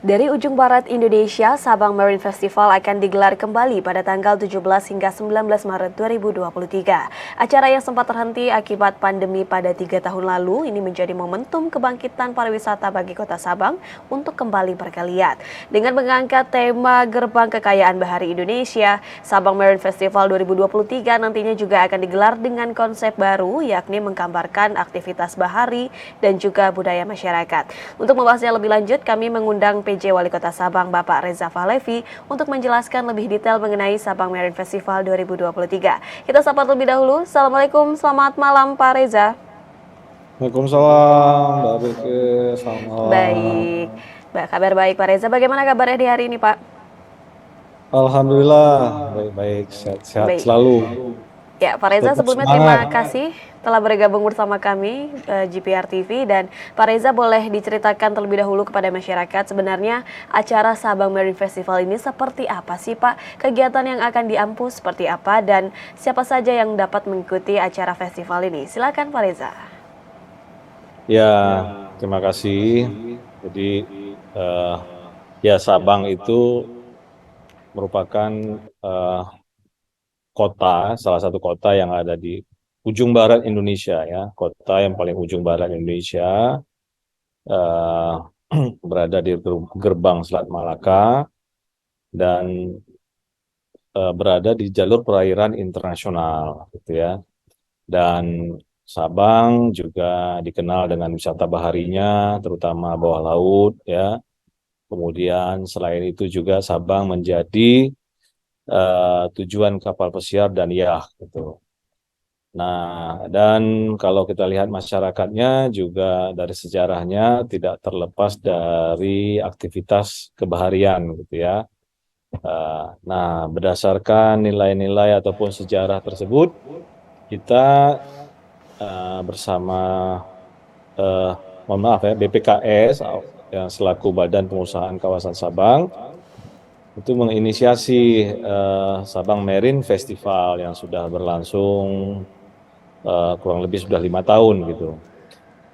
Dari ujung barat Indonesia, Sabang Marine Festival akan digelar kembali pada tanggal 17 hingga 19 Maret 2023. Acara yang sempat terhenti akibat pandemi pada 3 tahun lalu ini menjadi momentum kebangkitan pariwisata bagi kota Sabang untuk kembali bergeliat. Dengan mengangkat tema Gerbang Kekayaan Bahari Indonesia, Sabang Marine Festival 2023 nantinya juga akan digelar dengan konsep baru, yakni menggambarkan aktivitas bahari dan juga budaya masyarakat. Untuk membahasnya lebih lanjut, kami mengundang PJ Wali Kota Sabang Bapak Reza Fahlevi untuk menjelaskan lebih detail mengenai Sabang Marine Festival 2023. Kita sapa terlebih dahulu. Assalamualaikum, selamat malam Pak Reza. Waalaikumsalam, Mbak Beke. Selamat malam. Baik, kabar baik Pak Reza. Bagaimana kabarnya di hari ini Pak? Alhamdulillah, baik-baik, sehat-sehat Baik. selalu. Ya, Pak Reza Tetap sebelumnya semangat. terima kasih telah bergabung bersama kami GPR TV, dan Pak Reza boleh diceritakan terlebih dahulu kepada masyarakat sebenarnya acara Sabang Marine Festival ini seperti apa sih Pak? Kegiatan yang akan diampu seperti apa dan siapa saja yang dapat mengikuti acara festival ini? Silakan Pak Reza. Ya, terima kasih. Jadi, eh, ya Sabang itu merupakan eh, salah satu kota yang ada di ujung barat Indonesia ya, kota yang paling ujung barat Indonesia, eh, berada di gerbang Selat Malaka dan berada di jalur perairan internasional gitu ya. Dan Sabang juga dikenal dengan wisata baharinya, terutama bawah laut ya. Kemudian selain itu juga Sabang menjadi tujuan kapal pesiar dan yacht gitu. Nah, dan kalau kita lihat masyarakatnya juga dari sejarahnya tidak terlepas dari aktivitas kebaharian gitu ya. Nah, berdasarkan nilai-nilai ataupun sejarah tersebut, kita bersama eh, mohon maaf ya BPKS yang selaku Badan Pengusahaan Kawasan Sabang itu menginisiasi Sabang Marine Festival yang sudah berlangsung kurang lebih sudah 5 tahun gitu.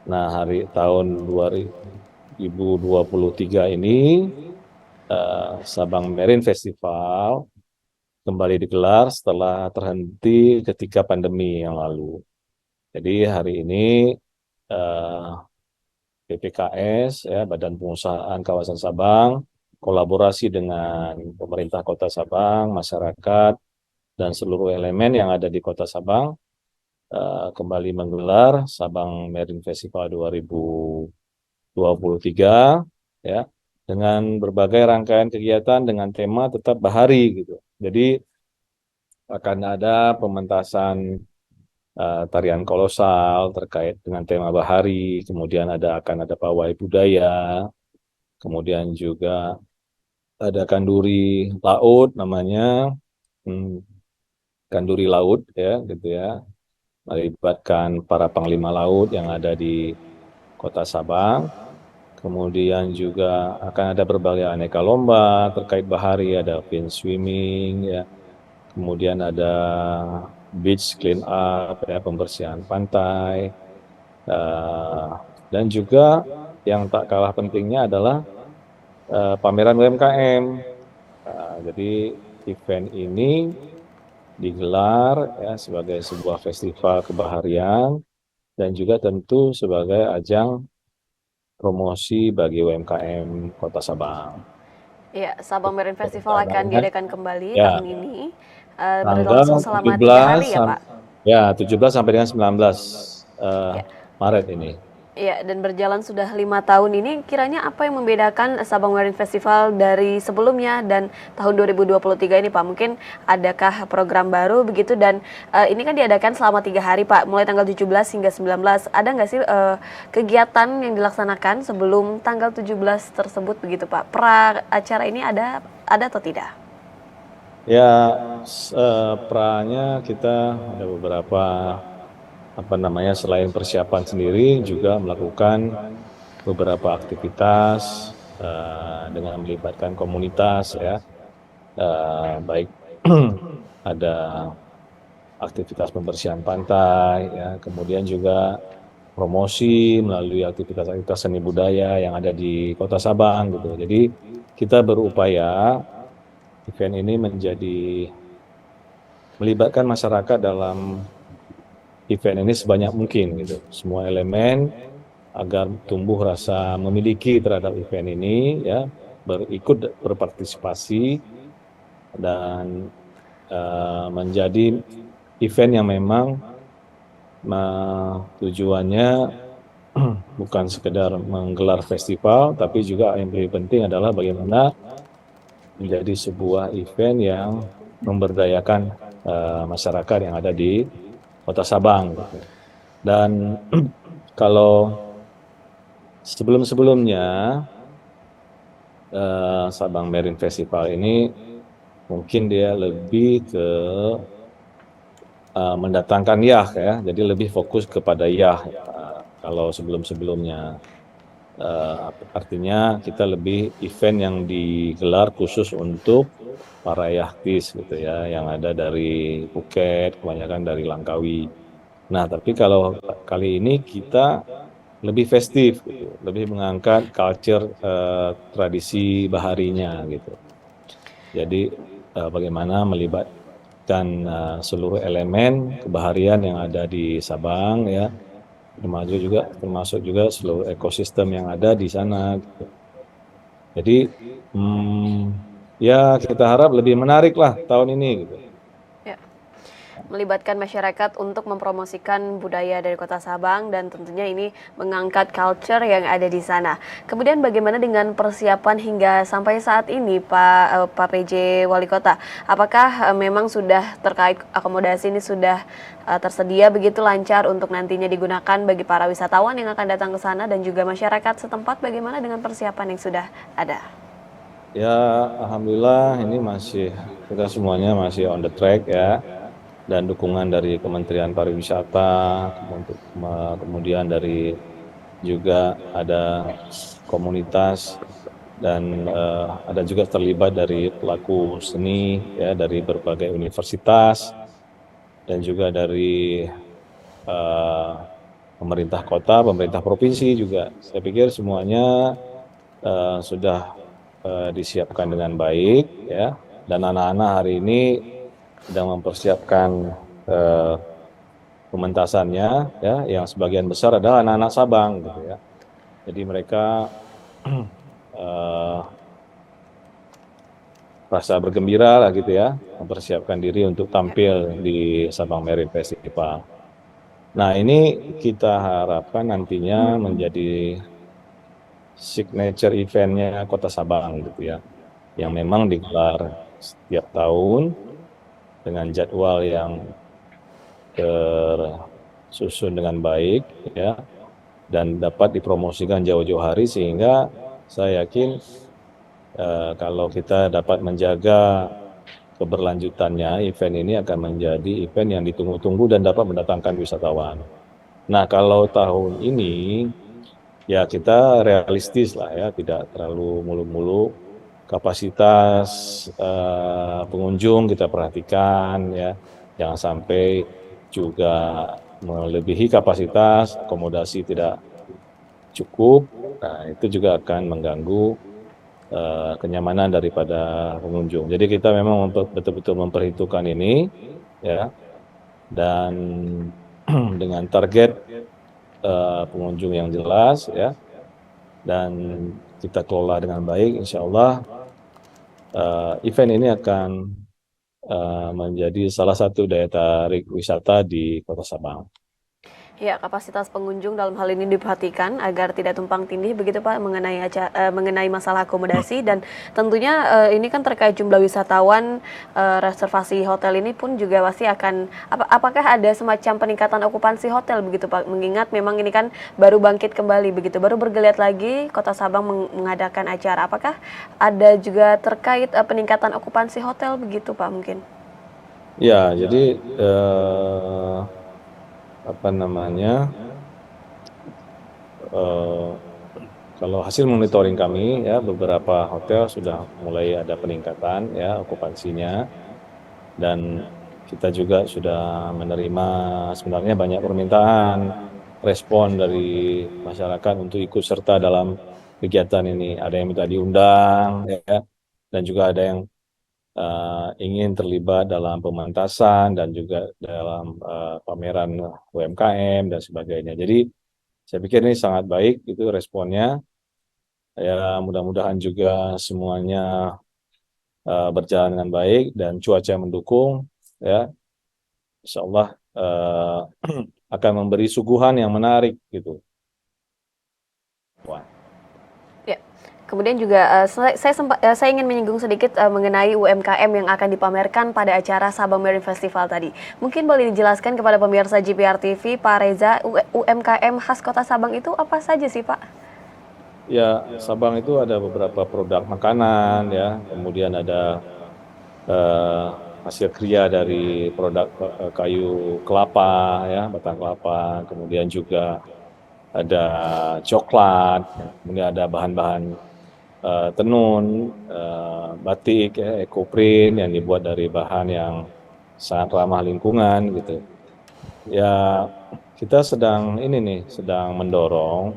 Nah, tahun 2023 ini Sabang Marine Festival kembali digelar setelah terhenti ketika pandemi yang lalu. Jadi hari ini eh, BPKS, ya, Badan Pengusahaan Kawasan Sabang, kolaborasi dengan pemerintah Kota Sabang, masyarakat, dan seluruh elemen yang ada di Kota Sabang, kembali menggelar Sabang Marine Festival 2023, ya, dengan berbagai rangkaian kegiatan dengan tema tetap bahari gitu. Jadi akan ada pementasan tarian kolosal terkait dengan tema bahari, kemudian akan ada pawai budaya, kemudian juga ada kanduri laut namanya, hmm, kanduri laut ya gitu ya, melibatkan para panglima laut yang ada di Kota Sabang. Kemudian juga akan ada berbagai aneka lomba terkait bahari, ada fin swimming ya, kemudian ada beach clean up ya, pembersihan pantai. Eh, dan juga yang tak kalah pentingnya adalah pameran UMKM. Jadi event ini digelar ya sebagai sebuah festival kebaharian dan juga tentu sebagai ajang promosi bagi UMKM Kota Sabang. Ya, Sabang Marine Festival akan Rencananya diadakan kembali ya tahun ini, tanggal berlangsung selama 3 hari 17 ya Pak? ya 17 sampai dengan 19 eh, Ya. Maret ini. Ya, dan berjalan sudah 5 tahun ini, kiranya apa yang membedakan Sabang Marine Festival dari sebelumnya dan tahun 2023 ini Pak? Mungkin adakah program baru begitu, dan ini kan diadakan selama 3 hari Pak, mulai tanggal 17 hingga 19. Ada nggak sih kegiatan yang dilaksanakan sebelum tanggal 17 tersebut begitu Pak? Pra acara ini ada atau tidak? Ya, pranya kita ada beberapa selain persiapan sendiri juga melakukan beberapa aktivitas dengan melibatkan komunitas ya, baik ada aktivitas pembersihan pantai ya, kemudian juga promosi melalui aktivitas-aktivitas seni budaya yang ada di Kota Sabang gitu. Jadi kita berupaya event ini menjadi melibatkan masyarakat dalam event ini sebanyak mungkin gitu. Semua elemen agar tumbuh rasa memiliki terhadap event ini ya, berikut berpartisipasi dan menjadi event yang memang tujuannya bukan sekedar menggelar festival, tapi juga yang lebih penting adalah bagaimana menjadi sebuah event yang memberdayakan masyarakat yang ada di Kota Sabang. Dan kalau sebelum-sebelumnya Sabang Marine Festival ini mungkin dia lebih ke mendatangkan yah ya, jadi lebih fokus kepada yah. Kalau sebelum-sebelumnya artinya kita lebih event yang digelar khusus untuk para yahtis gitu ya, yang ada dari Phuket, kebanyakan dari Langkawi. Nah, tapi kalau kali ini kita lebih festif gitu, lebih mengangkat culture tradisi baharinya gitu. Jadi bagaimana melibatkan seluruh elemen kebaharian yang ada di Sabang ya, termasuk juga seluruh ekosistem yang ada di sana gitu. Jadi ya kita harap lebih menarik lah tahun ini gitu. Ya. Melibatkan masyarakat untuk mempromosikan budaya dari Kota Sabang dan tentunya ini mengangkat culture yang ada di sana. Kemudian bagaimana dengan persiapan hingga sampai saat ini Pak PJ Wali Kota? Apakah memang sudah terkait akomodasi ini sudah tersedia begitu lancar untuk nantinya digunakan bagi para wisatawan yang akan datang ke sana dan juga masyarakat setempat, bagaimana dengan persiapan yang sudah ada? Ya, alhamdulillah ini kita semuanya masih on the track ya. Dan dukungan dari Kementerian Pariwisata, kemudian dari juga ada komunitas dan ada juga terlibat dari pelaku seni ya, dari berbagai universitas dan juga dari pemerintah kota, pemerintah provinsi juga. Saya pikir semuanya sudah disiapkan dengan baik ya, dan anak-anak hari ini sedang mempersiapkan pementasannya ya, yang sebagian besar adalah anak-anak Sabang gitu ya. Jadi mereka rasa bergembira lah gitu ya, mempersiapkan diri untuk tampil di Sabang Marine Festival. Nah, ini kita harapkan nantinya menjadi signature eventnya Kota Sabang gitu ya, yang memang digelar setiap tahun dengan jadwal yang tersusun dengan baik ya, dan dapat dipromosikan jauh-jauh hari, sehingga saya yakin kalau kita dapat menjaga keberlanjutannya, event ini akan menjadi event yang ditunggu-tunggu dan dapat mendatangkan wisatawan. Nah, kalau tahun ini ya kita realistis lah ya, tidak terlalu muluk-muluk. Kapasitas pengunjung kita perhatikan ya, jangan sampai juga melebihi kapasitas, akomodasi tidak cukup. Nah, itu juga akan mengganggu kenyamanan daripada pengunjung. Jadi kita memang betul-betul memperhitungkan ini ya, dan dengan target pengunjung yang jelas ya, dan kita kelola dengan baik, insya Allah event ini akan menjadi salah satu daya tarik wisata di Kota Sabang. Ya, kapasitas pengunjung dalam hal ini diperhatikan agar tidak tumpang tindih begitu Pak mengenai masalah akomodasi, dan tentunya ini kan terkait jumlah wisatawan, reservasi hotel ini pun juga pasti akan apakah ada semacam peningkatan okupansi hotel begitu Pak, mengingat memang ini kan baru bangkit kembali begitu, baru bergeliat lagi Kota Sabang mengadakan acara. Apakah ada juga terkait peningkatan okupansi hotel begitu Pak mungkin? Ya, jadi kalau hasil monitoring kami ya, beberapa hotel sudah mulai ada peningkatan ya okupansinya, dan kita juga sudah menerima sebenarnya banyak permintaan respon dari masyarakat untuk ikut serta dalam kegiatan ini. Ada yang minta diundang, ya, dan juga ada yang ingin terlibat dalam pementasan dan juga dalam pameran UMKM dan sebagainya. Jadi saya pikir ini sangat baik itu responnya. Ya, mudah-mudahan juga semuanya berjalan dengan baik dan cuaca mendukung. Ya, Insya Allah akan memberi suguhan yang menarik gitu. Wah. Ya. Kemudian juga saya ingin menyinggung sedikit mengenai UMKM yang akan dipamerkan pada acara Sabang Marine Festival tadi. Mungkin boleh dijelaskan kepada pemirsa GPR TV, Pak Reza, UMKM khas Kota Sabang itu apa saja sih, Pak? Ya, Sabang itu ada beberapa produk makanan, ya, kemudian ada eh, hasil kria dari produk kayu kelapa, ya, batang kelapa, kemudian juga ada coklat, ya, kemudian ada bahan-bahan tenun, batik, ya, ekoprint yang dibuat dari bahan yang sangat ramah lingkungan, gitu. Ya, kita sedang ini nih, sedang mendorong.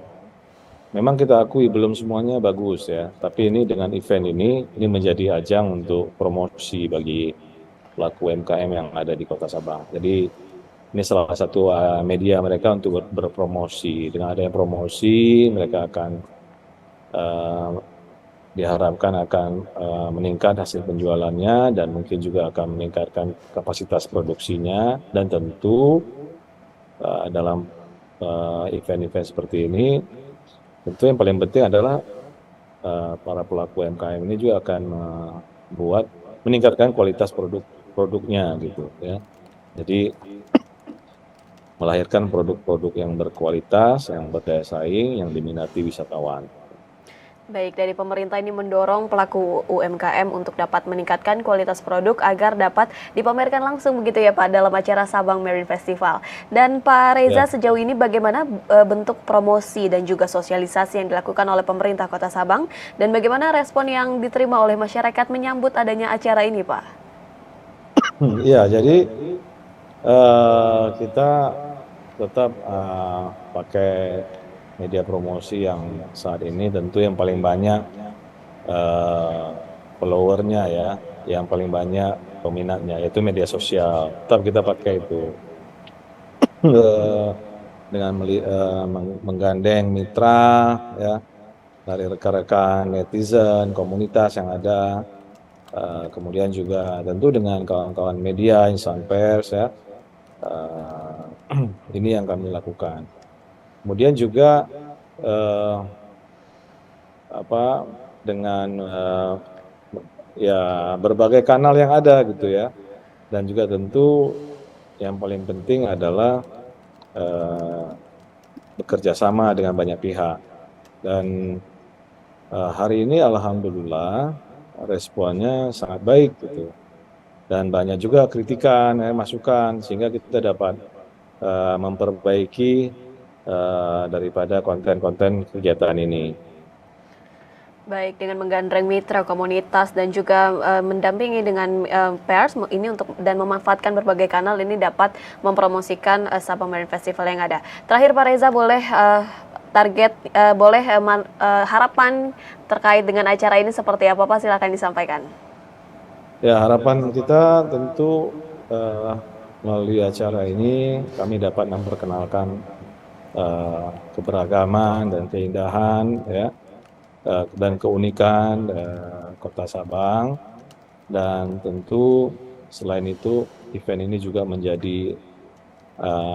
Memang kita akui belum semuanya bagus ya, tapi ini dengan event ini menjadi ajang untuk promosi bagi pelaku UMKM yang ada di Kota Sabang. Jadi ini salah satu media mereka untuk berpromosi. Dengan adanya promosi, mereka akan eh, diharapkan akan meningkat hasil penjualannya dan mungkin juga akan meningkatkan kapasitas produksinya. Dan tentu dalam event-event seperti ini, tentu yang paling penting adalah para pelaku UMKM ini juga akan meningkatkan kualitas produknya gitu ya. Jadi melahirkan produk-produk yang berkualitas, yang berdaya saing, yang diminati wisatawan. Baik, dari pemerintah ini mendorong pelaku UMKM untuk dapat meningkatkan kualitas produk agar dapat dipamerkan langsung begitu ya Pak dalam acara Sabang Marine Festival. Dan Pak Reza, Ya. sejauh ini bagaimana bentuk promosi dan juga sosialisasi yang dilakukan oleh pemerintah Kota Sabang dan bagaimana respon yang diterima oleh masyarakat menyambut adanya acara ini Pak? Iya, jadi kita tetap pakai media promosi yang saat ini tentu yang paling banyak eh, followernya ya, yang paling banyak peminatnya yaitu media sosial. Tetap kita pakai itu. Dengan menggandeng mitra ya dari rekan-rekan netizen, komunitas yang ada, kemudian juga tentu dengan kawan-kawan media, insan pers ya, eh, ini yang kami lakukan. Kemudian juga eh, apa dengan ya berbagai kanal yang ada gitu ya, dan juga tentu yang paling penting adalah eh, bekerja sama dengan banyak pihak. Dan hari ini alhamdulillah responnya sangat baik gitu. Dan banyak juga kritikan, masukan sehingga kita dapat memperbaiki daripada konten-konten kegiatan ini. Baik, dengan menggandeng mitra komunitas dan juga mendampingi dengan pers ini untuk dan memanfaatkan berbagai kanal ini dapat mempromosikan Sabang Marine Festival yang ada. Terakhir Pak Reza, boleh target boleh harapan terkait dengan acara ini seperti apa Pak? Silakan disampaikan. Ya, harapan kita tentu melalui acara ini kami dapat memperkenalkan keberagaman dan keindahan ya dan keunikan Kota Sabang, dan tentu selain itu event ini juga menjadi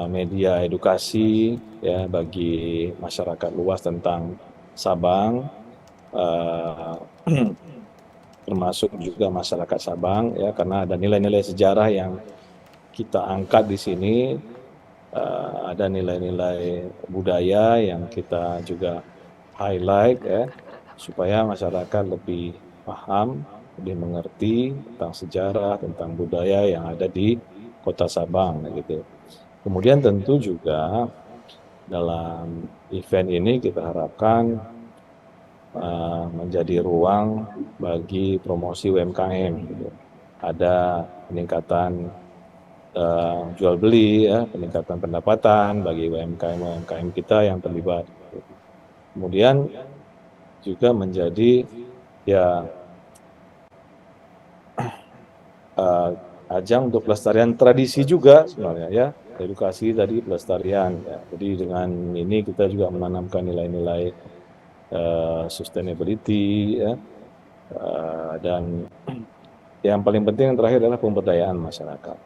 media edukasi ya bagi masyarakat luas tentang Sabang, termasuk juga masyarakat Sabang ya, karena ada nilai-nilai sejarah yang kita angkat di sini, ada nilai-nilai budaya yang kita juga highlight ya, supaya masyarakat lebih paham, lebih mengerti tentang sejarah, tentang budaya yang ada di Kota Sabang gitu. Kemudian tentu juga dalam event ini kita harapkan menjadi ruang bagi promosi UMKM gitu. Ada peningkatan jual beli, ya, peningkatan pendapatan bagi UMKM kita yang terlibat. Kemudian juga menjadi ya eh, ajang untuk pelestarian tradisi juga sebenarnya, ya, edukasi tadi pelestarian, ya. Jadi dengan ini kita juga menanamkan nilai-nilai sustainability, ya, dan yang paling penting yang terakhir adalah pemberdayaan masyarakat.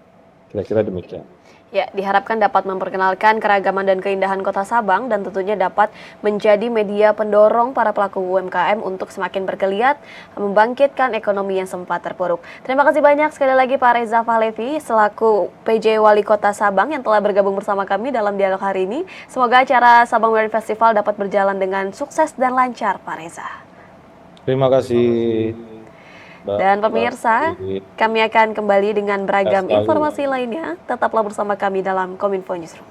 Kira-kira demikian. Ya, diharapkan dapat memperkenalkan keragaman dan keindahan Kota Sabang dan tentunya dapat menjadi media pendorong para pelaku UMKM untuk semakin bergeliat membangkitkan ekonomi yang sempat terpuruk. Terima kasih banyak sekali lagi Pak Reza Fahlevi selaku PJ Wali Kota Sabang yang telah bergabung bersama kami dalam dialog hari ini. Semoga acara Sabang Marine Festival dapat berjalan dengan sukses dan lancar, Pak Reza. Terima kasih, Mbak. Dan pemirsa, kami akan kembali dengan beragam Sekali. informasi lainnya. Tetaplah bersama kami dalam Kominfo Newsroom.